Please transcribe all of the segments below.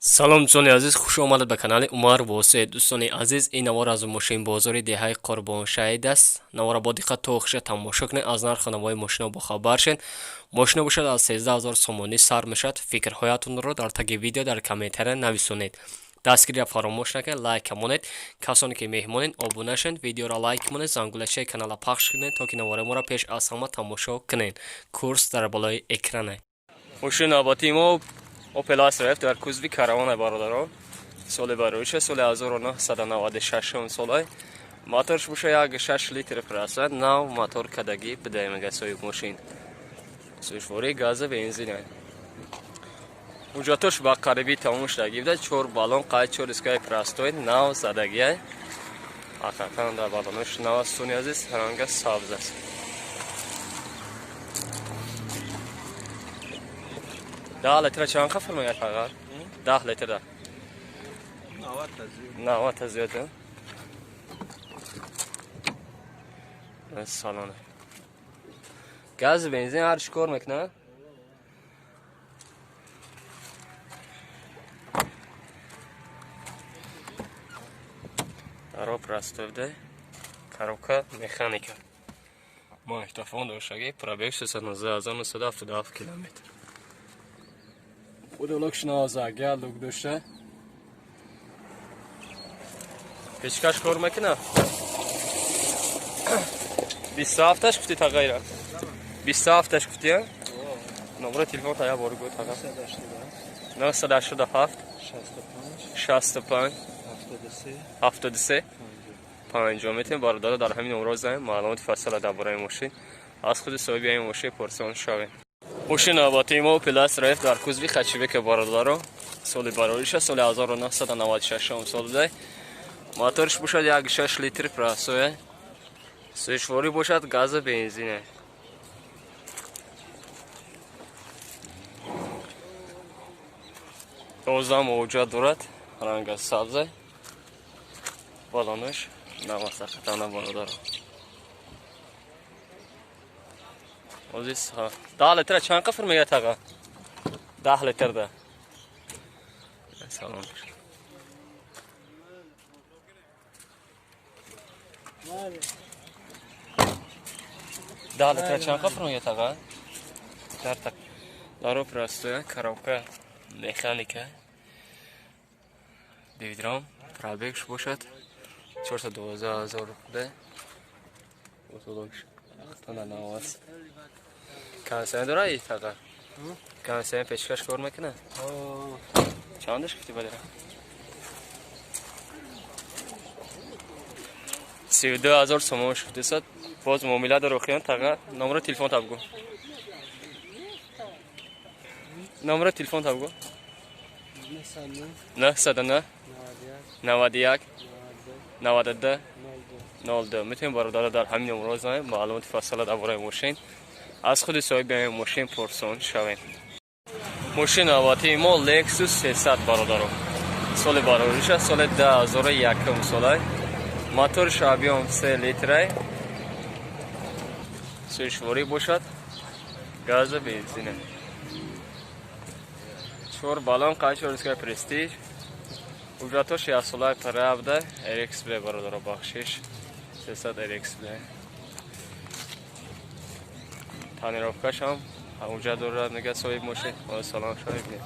салом дӯстони азиз, хуш омадед ба канали Умар Восеҳ. дӯстони азиз, ин навор аз мошинбозори деҳаи Қурбоншаҳид аст. навора бо диққат то охиша тамошо кунед. аз нархи навои мошино бохабар шед. мошино бошад аз 13000 сомонӣ сар мешавад. фикрҳоятонро дар таги видео дар комментария нависонед. дастгирия фаромӯш накунед, лайк монед. касоне ки меҳмонед, обуна шед, видеоро лайк монед, зангулачаи канала пахш кунед, то ки навораи моро пеш аз ҳама тамошо кунед. курс дар болои экране. мошини навбатии мо Opel Astra در کوزوی کاروان برادران سال بارویش سال 1996 سالای موتورش باشه یک 6 لیتر پرسد نو موتور کدگی بده میگه سوی ماشین سوشواری گاز بنزینه اونجاتش با قریبی تموم شده گیبده 4 بالون قاید 4 اسکای پرستوی نو زدگیه حقیقتا در بالونش نو سونی عزیز رنگ سبز است. ده لیتر چند خفر میاد فقط؟ 10 لیتر ده 90 تا زیاده سالانه گاز بنزین هر شکار میکنه رو پرستوده коробка механика магнитофон дошаги пробег 319,977 километр удалок шназага лук дошта пешкаш кор мекина 27-таш гуфти тағайра 27-таш гуфти номер телефон тая бор гуфт тага 987 65 73 5 метр бародар дар ҳамин номро занг маълумоти фассала дар бораи мошин аз худи соҳиби ин мошин пурсон шавед. мошини навбатии мо Opel Astra дар кузви хачивек бародаро соли барориша соли 1996 сол будай моториш бошад 1.6 литр прасоя сӯшворӣ бошад газа бензине доза мавҷуд дорад ранга сабза балонаш намасахатана бародаро عزیز 10 لیتر چند قفر میگه تاقا 10 لیتر ده سلام 10 لیتر چند قفر میگه تاقا در تک دارو پرستویا коробка механика دیویدرام پرابکش باشد 412,000 ده اتولوگش اختانه نواز کنسین داره ای تاقا کنسین پیشکش کار میکنه چندش کتی بدره 32,000 سومون شفته صد باز معامله در اخیان تاقا نمبر تلفن تا بگو نمبر تلفن تا بگو 909 91 92 02 میتونیم برادر در همین نمره زنیم معلومات فصل درباره ماشین از خود صاحب ماشین پرسون شویم. ماشین نوبتی ما لکسوس 300 برادر سال باروریش سال 2001 سال موتور شابیون 3 لیتره سوشواری باشد گاز بنزینه 4 بالون قاید 4 اسکای پرستیژ اجرتش یا سالای پرابده RX بله برادر بخشش 300 RX بله تانیروفکاش هم اونجا دور نگه صاحب ماشین سلام شاید بله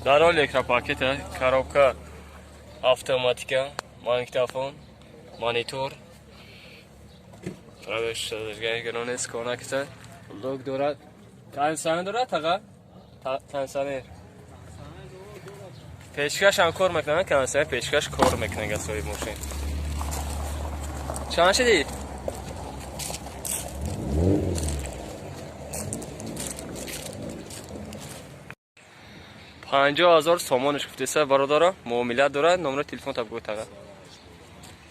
در حال اکرا پاکت коробка автоматика магнитофон монитор правиш гранес коннектор лог дорад консане дорад тага консане пешкаш ҳам кор мекунад консане пешкаш кор мекунад гасои мошин чанд шуди 50,000 сомониш гуфтеса бародаро муомила дорад номер телефон та бигӯ тага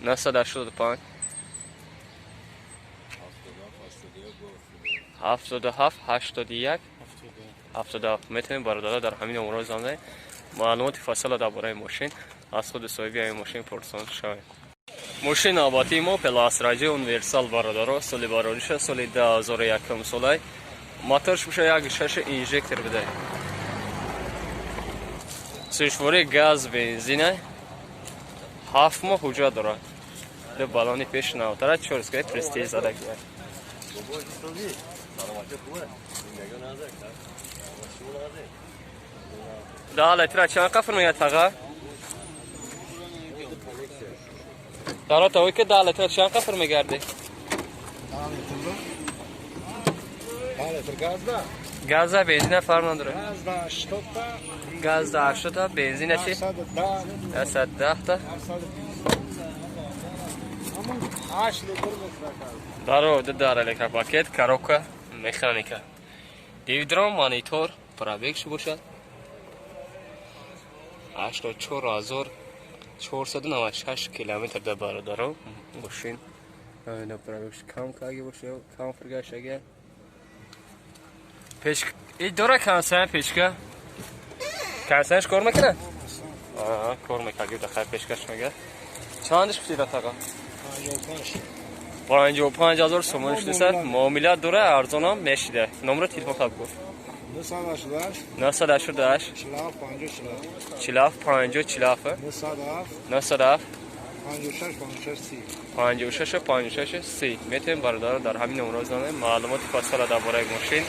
985 77 81 77 میتونیم برادرها در همین امور زنده معلومات فصل درباره ماشین از خود صاحب این ماشین پرسان شوید. ماشین آباتی ما پلاس راجع اونیورسال برادر سال باراریش سال 2001 ساله موتورش میشه یک شش اینژکتور بده. سوشواری گاز بنزینه 7 ماه حجت داره. دو بالانی پیش نوتره چورسکای پرستیج زده کرد. ده لیتر چند قفر میاد تاقا؟ داره تاوی که 10 لیتر چند قفر میگرده؟ 10 لیتر گاز ده؟ گاز ده بنزینه فرق نداره؟ گاز ده 80 تا گاز ده 80 تا بنزینه چی؟ 110 تا 8 لیتر میتره داره داره لیتر پاکت کاروکا مکانیکا دیویدرام مانیتور پرابیکش باشد 84,496 کیلومتر در باره داره ماشین اینو پرابیکش کم کاگی باشه کم فرگاش اگر پیش ای داره کنسن پیشکا کنسنش کار میکنه؟ کار میکنه دخل پیشکش میگه چندش بسید تاقا؟ 55,000 سومونش دستد معاملات داره ارزان هم میشیده نمره تلفن خب گفت 988 40 50 40 907 56 30 میتونیم برادر در همین نمره زنه معلومات فاصله درباره ماشین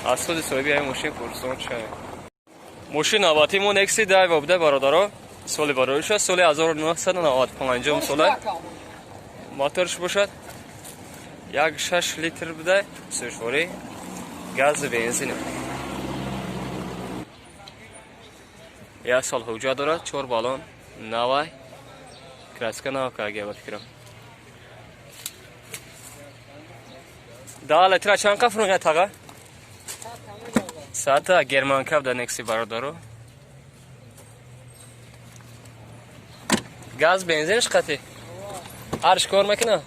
از خود صاحب این ماشین پرسان شد. ماشین آباتی مون اکسی دایو بوده برادر سال باراریش سال 1995 ساله موتورش باشد یک 6 لیتر بوده سوشواری گاز بنزینه یک سال حجت داره 4 بالون نوای کراسکا نو کاگی بات کرم 10 لیتر چند قفر میگه تاقا؟ 100 تا گرمان کپ در نکسی برادر گاز بنزینش قطعی هرش کار میکنه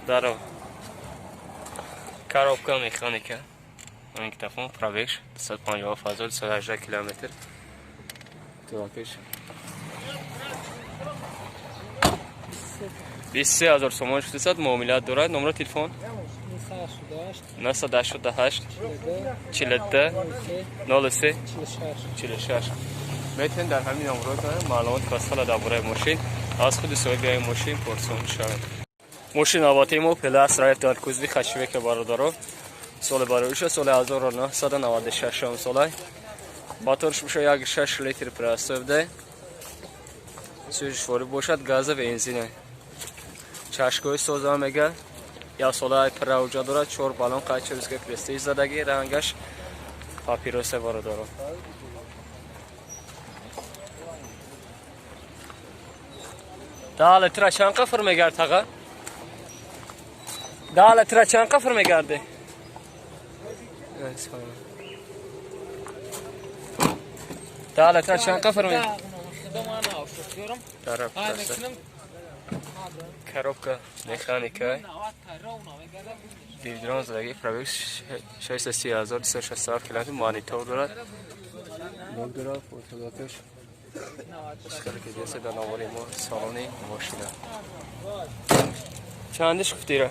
داره коробка механика این کتافون پرابیکش 150 فاضل 118 کیلومتر توکش 23,000 سومون شد معاملات داره نمره تلفن 988 42 03 46 میتونن در همین نمره معلومات فاصله درباره ماشین از خود صاحب این ماشین پرسان شوید. ماشین آباتی ما پلاس رایت در کوزبی خشوی که برادر سال باراریش سال 1996 ساله موتورش میشه یک 6 لیتر پرستو بده سوشواری باشد گاز بنزینه چشکوی سوزا میگه یا ساله پروجا داره 4 بالون قاچرز که پرستیج زدگی رنگش پاپیروس برادر 10 لیتر چند قفر میگرد تاقا؟ 10 لیتر چند قفر میگرده؟ 10 لیتر چند قفر میگرده؟ коробка механика دیویدرام زدگی پرابیکس 630,267 کیلومتر مانیتور دارد لوگ دارد فوتوگرافش اشکالی که دیسته در نواری ما سالانی ماشینه چندش گفتیره؟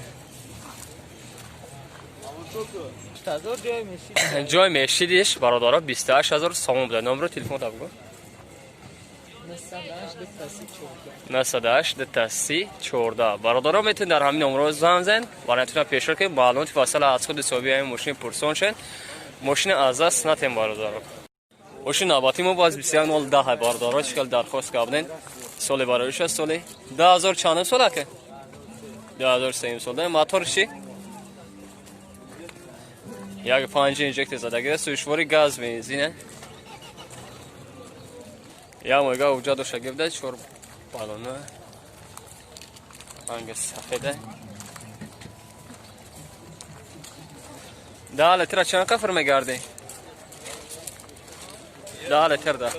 جای میشیدیش برادر 28,000 سوم بوده نمره تلفن تا بگو 98 30 14 برادرها میتونن در همین نمره زنگ بزنن و نتونن پیشر که معلومات فاصله از خود صاحب این ماشین پرسان شن ماشین از دست نتیم برادرها ماشین آباتی ما باز 29 10 برادرها چکل درخواست کردن سال باراریش سال 2000 چند ساله که 2003 ساله موتور چی یک 5 اینجکتور زدگی سوشواری گاز بنزینه یا موقع اوجا دو شگفته 4 بالونه رنگ سفیده 10 لیتر چند قفر میگرده 10 لیتر ده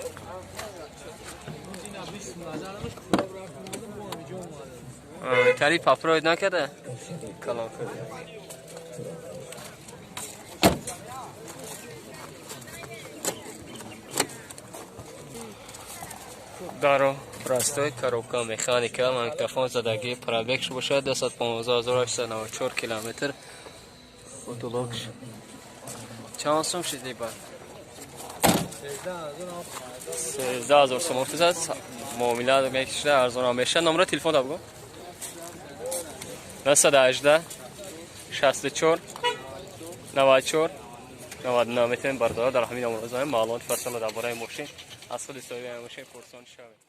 تعریف اپروید نکرده کلام کرده دارو راستای کاروکا مکانیکا مانیتوفون زدگی پرابکش باشه 215,894 کیلومتر فوتولوگش چند سوم شدی با 13,000 سوم است معامله میشه ارزان میشه نمره تلفن داد بگو 918 64 94 99 میتونید بردار در همین امروز معلومات فصل درباره ماشین از خود استفاده ماشین پرسان شوید